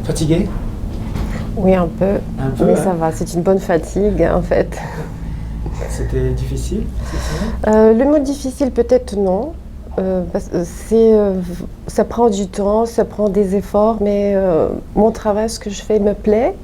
Fatigué? Oui, un peu. Un peu, Mais hein? ça va, c'est une bonne fatigue en fait. C'était difficile cette semaine? Le mot difficile, peut-être non. Parce que ça prend du temps, ça prend des efforts, mais mon travail, ce que je fais me plaît.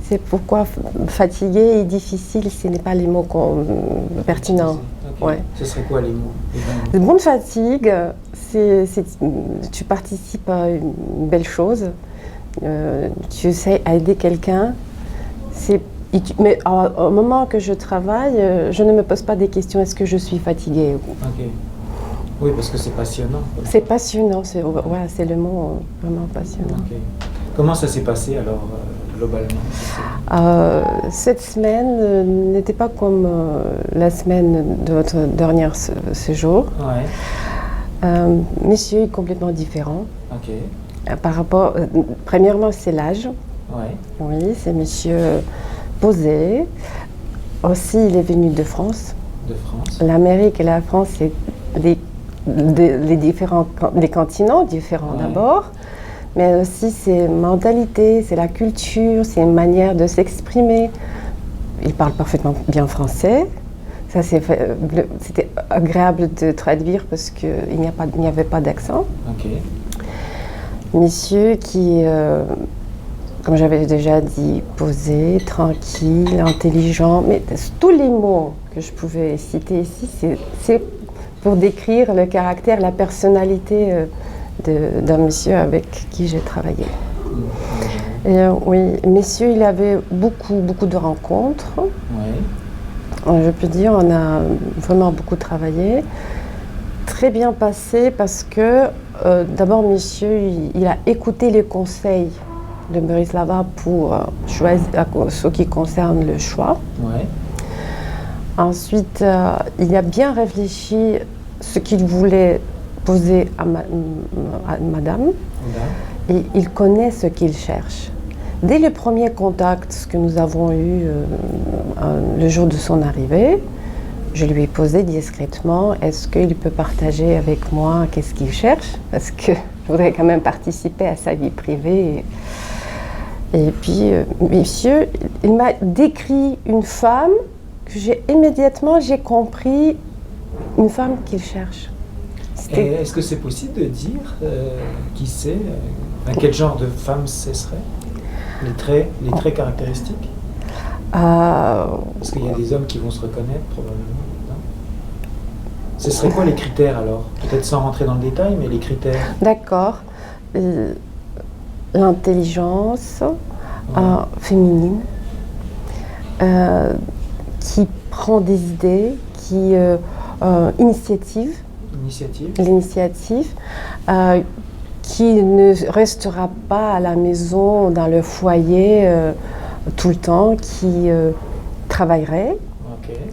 C'est pourquoi fatigué et difficile, ce n'est pas les mots pertinents. Ok. Ouais. Ce serait quoi les mots? Une bonne fatigue, tu participes à une belle chose, tu essaies d'aider quelqu'un. Mais au moment que je travaille, je ne me pose pas des questions, est-ce que je suis fatiguée? Ok. Oui, parce que c'est passionnant. C'est passionnant, c'est le mot vraiment passionnant. Ok. Comment ça s'est passé alors, globalement? Cette semaine n'était pas comme la semaine de votre dernier séjour. Ouais. Monsieur est complètement différent. Ok. Par rapport, premièrement, c'est l'âge. Ouais. Oui, c'est monsieur posé. Aussi, il est venu de France. De France. L'Amérique et la France, c'est les continents différents Ouais. d'abord. Mais aussi, c'est mentalité, c'est la culture, c'est une manière de s'exprimer. Il parle parfaitement bien français. Ça, c'était agréable de traduire parce qu'il n'y avait pas d'accent. Ok. Monsieur qui, comme j'avais déjà dit, posé, tranquille, intelligent. Mais tous les mots que je pouvais citer ici, c'est pour décrire le caractère, la personnalité d'un monsieur avec qui j'ai travaillé. Et, oui, monsieur, il avait beaucoup de rencontres. Ouais. Je peux dire, on a vraiment beaucoup travaillé. Très bien passé parce que, d'abord, monsieur, il a écouté les conseils de Berislava pour choisir ce qui concerne le choix. Ouais. Ensuite, il a bien réfléchi ce qu'il voulait poser à madame. Là. Et il connaît ce qu'il cherche. Dès le premier contact que nous avons eu le jour de son arrivée, je lui ai posé discrètement, est-ce qu'il peut partager avec moi qu'est-ce qu'il cherche? Parce que je voudrais quand même participer à sa vie privée. Et puis, monsieur, il m'a décrit une femme que immédiatement j'ai compris, une femme qu'il cherche. Et est-ce que c'est possible de dire qui c'est, quel genre de femme ce serait? Les traits caractéristiques? Parce qu'il y a des hommes qui vont se reconnaître probablement. Non? Ce serait quoi les critères alors? Peut-être sans rentrer dans le détail, mais les critères. D'accord. L'intelligence féminine, qui prend des idées, l'initiative, qui ne restera pas à la maison, dans le foyer tout le temps, qui travaillerait,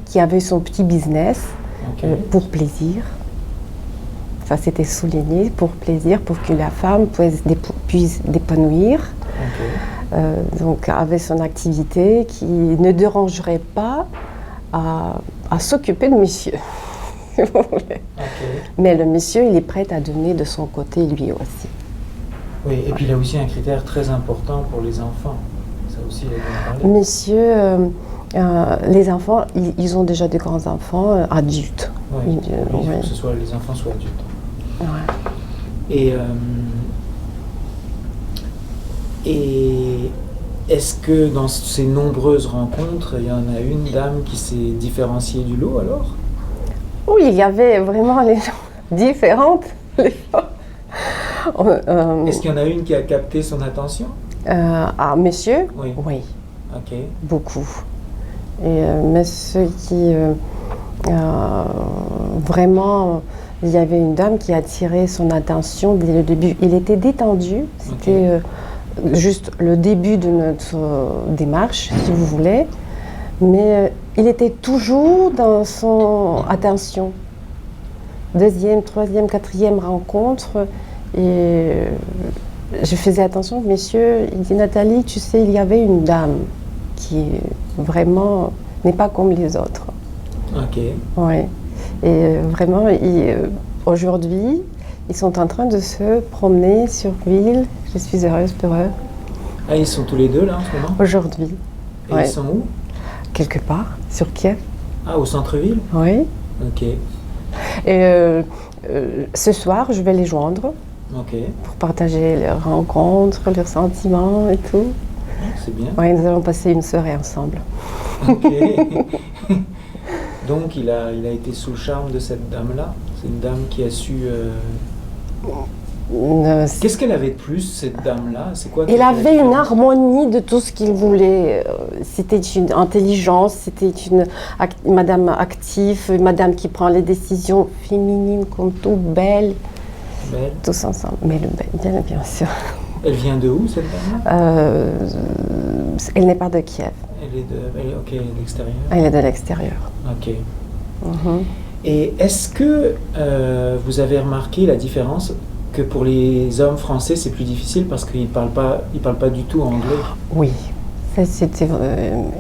qui avait son petit business pour plaisir. Ça c'était souligné, pour plaisir, pour que la femme puisse d'épanouir. Donc avait son activité qui ne dérangerait pas à s'occuper de monsieur. Si vous voulez. Mais le monsieur, il est prêt à donner de son côté lui aussi. Oui, et puis il y a aussi un critère très important pour les enfants. Ça aussi, il a bien parlé. Monsieur, les enfants, ils ont déjà des grands-enfants adultes. Oui, il faut que ce soit les enfants soient adultes. Ouais. Et est-ce que dans ces nombreuses rencontres, il y en a une dame qui s'est différenciée du lot alors? Oui, il y avait vraiment les gens différentes. Est-ce qu'il y en a une qui a capté son attention? Monsieur? Oui. Oui. Ok. Beaucoup. Et monsieur qui vraiment, il y avait une dame qui a attiré son attention dès le début. Il était détendu. C'était juste le début de notre démarche, si vous voulez. Mais il était toujours dans son attention. Deuxième, troisième, quatrième rencontre. Et je faisais attention, monsieur, il dit, Nathalie, tu sais, il y avait une dame qui vraiment n'est pas comme les autres. Ok. Oui. Et vraiment, aujourd'hui, ils sont en train de se promener sur l'île. Je suis heureuse pour eux. Ah, ils sont tous les deux là en ce moment? Aujourd'hui. Et ils sont où? Quelque part, sur Kiev. Ah, au centre-ville? Oui. Ok. Et ce soir, je vais les joindre pour partager leurs rencontres, leurs sentiments et tout. C'est bien. Oui, nous allons passer une soirée ensemble. Ok. Donc il a été sous le charme de cette dame-là. C'est une dame qui a su... Qu'est-ce qu'elle avait de plus, cette dame-là? C'est quoi? Il avait une harmonie de tout ce qu'il voulait. C'était une intelligence, c'était une madame active, une madame qui prend les décisions féminines comme tout, belle. Belle. Tous ensemble. Mais bien sûr. Elle vient de où, cette dame-là? Elle n'est pas de Kiev. Elle est de l'extérieur. Elle est de l'extérieur. Ok. Et est-ce que vous avez remarqué la différence que pour les hommes français, c'est plus difficile parce qu'ils parlent pas du tout anglais? Oui, ça, c'était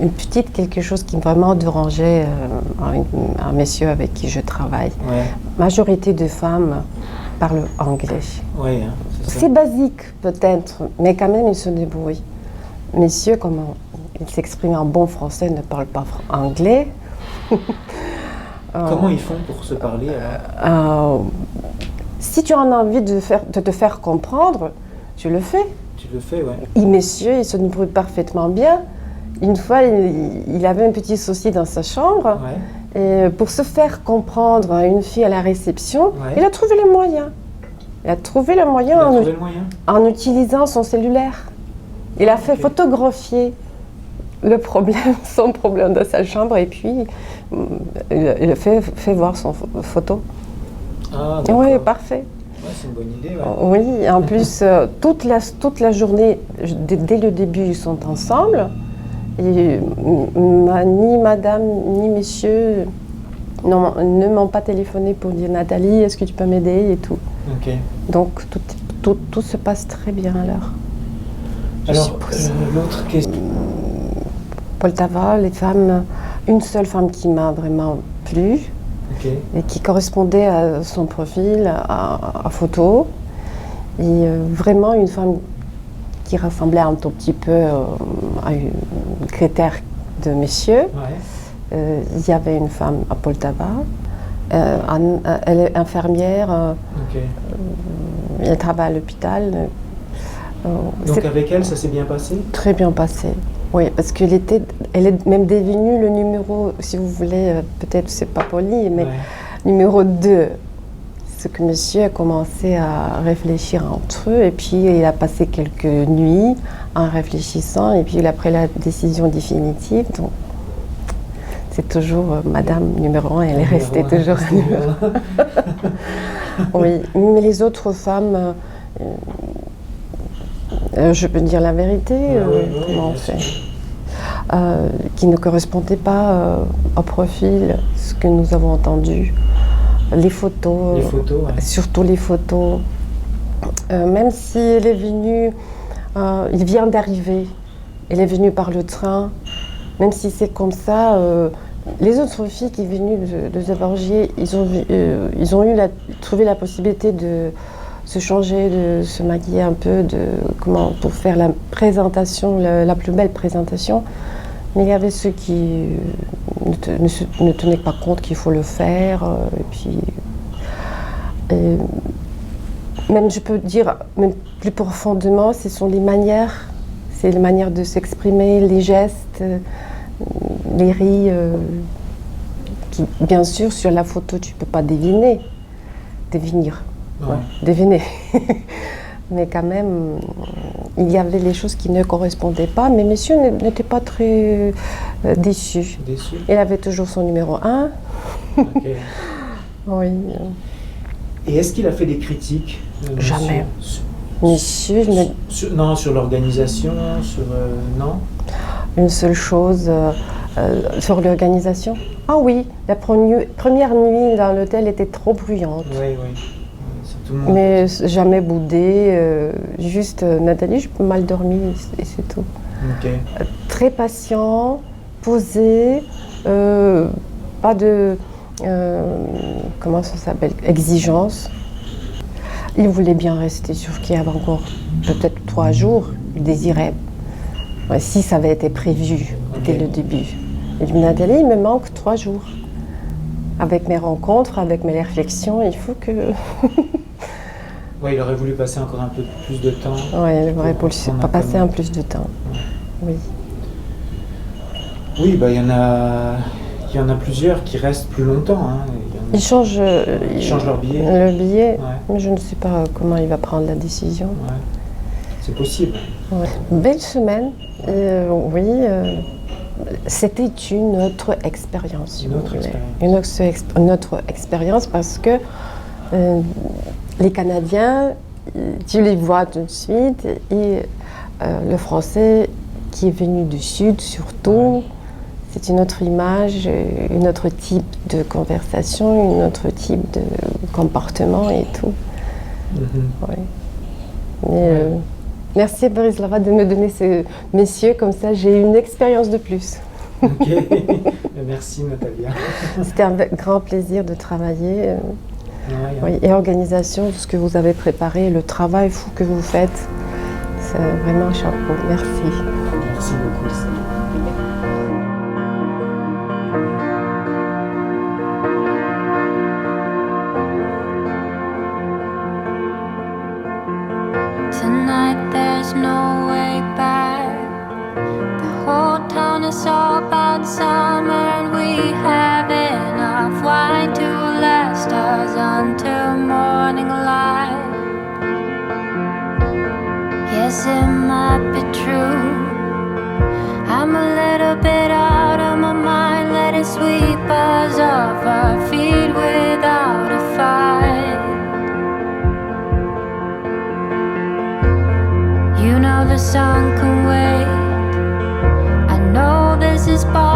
une petite quelque chose qui vraiment dérangeait un monsieur avec qui je travaille. Ouais. Majorité de femmes parlent anglais. Ouais, hein, c'est basique peut-être, mais quand même ils se débrouillent. Messieurs, comment ils s'expriment en bon français, ne parlent pas anglais. Comment ils font pour se parler alors? Si tu as envie de te faire comprendre, tu le fais. Tu le fais, ouais. Et monsieur, il se débrouille parfaitement bien. Une fois, il avait un petit souci dans sa chambre. Ouais. Et pour se faire comprendre à une fille à la réception, ouais. Il a trouvé le moyen. Il a trouvé le moyen, en utilisant son cellulaire. Il a fait photographier le problème, son problème dans sa chambre, et puis il a fait voir son photo. Ah, oui, parfait. Ouais, c'est une bonne idée. Ouais. Oui, en plus, toute la journée, dès le début, ils sont ensemble. Et ni madame, ni monsieur ne m'ont pas téléphoné pour dire Nathalie, est-ce que tu peux m'aider et tout. Ok. Donc, tout se passe très bien alors. Alors, l'autre question. Poltava, les femmes, une seule femme qui m'a vraiment plu. Okay. Et qui correspondait à son profil, à photo. Et vraiment une femme qui ressemblait un tout petit peu à un critère de messieurs. Ouais. Il y avait une femme à Poltava. Elle est infirmière. Elle travaille à l'hôpital. Donc avec elle, ça s'est bien passé? Très bien passé. Oui, parce qu'elle est même devenue le numéro, si vous voulez, peut-être c'est pas poli, mais numéro 2. Ce que monsieur a commencé à réfléchir entre eux, et puis il a passé quelques nuits en réfléchissant, et puis il a pris la décision définitive. Donc, c'est toujours madame numéro 1, elle est restée toujours numéro 1. Oui, mais les autres femmes... je peux dire la vérité, comment on fait, qui ne correspondait pas au profil, ce que nous avons entendu, les photos, surtout les photos. Même si elle est venue, il vient d'arriver, elle est venue par le train, même si c'est comme ça, les autres filles qui sont venues de Zaporozhye, ils ont trouvé la possibilité de se changer, de se maquiller un peu, pour faire la présentation, la plus belle présentation. Mais il y avait ceux qui ne tenaient pas compte qu'il faut le faire. Même je peux dire, même plus profondément, ce sont les manières. C'est les manières de s'exprimer, les gestes, les rires. Qui, bien sûr, sur la photo, tu ne peux pas deviner. Ouais, deviner. Mais quand même, il y avait les choses qui ne correspondaient pas, mais monsieur n'était pas très déçu. Il avait toujours son numéro 1. Okay. Oui. Et est-ce qu'il a fait des critiques? Jamais. Monsieur, sur l'organisation, non? Une seule chose, sur l'organisation. Ah oui, la première nuit dans l'hôtel était trop bruyante. Oui. Mais jamais boudé, juste Nathalie, je peux mal dormir et c'est tout. Okay. Très patient, posé, pas de, comment ça s'appelle, exigence. Il voulait bien rester sur Kiev encore peut-être 3 jours, il désirait Si ça avait été prévu dès le début. Et je me dis, Nathalie, il me manque 3 jours. Avec mes rencontres, avec mes réflexions, il faut que... Oui, il aurait voulu passer encore un peu plus de temps. Oui, il aurait voulu pas passer un plus de temps. Oui. Oui, bah, il y en a plusieurs qui restent plus longtemps. Hein. Ils changent leur billet. Le billet, Ouais. mais je ne sais pas comment il va prendre la décision. Ouais. C'est possible. Ouais. Belle semaine. Oui, c'était une autre expérience. Une autre expérience parce que les Canadiens, tu les vois tout de suite, et le Français qui est venu du Sud surtout, c'est une autre image, un autre type de conversation, un autre type de comportement et tout. Ouais. Mais, merci Borislava de me donner ce messieurs, comme ça j'ai une expérience de plus. Ok, merci Natalia. C'était un grand plaisir de travailler. Oui, et organisation, ce que vous avez préparé, le travail fou que vous faites, c'est vraiment un chapeau. Merci. Merci beaucoup. Tonight there's no way back. The whole town is all about summer, and we have enough wine to last us until morning light. Yes, it might be true, I'm a little bit out of my mind. Let it sweep us off our feet without a fight. You know the sun can wait. I know this is possible.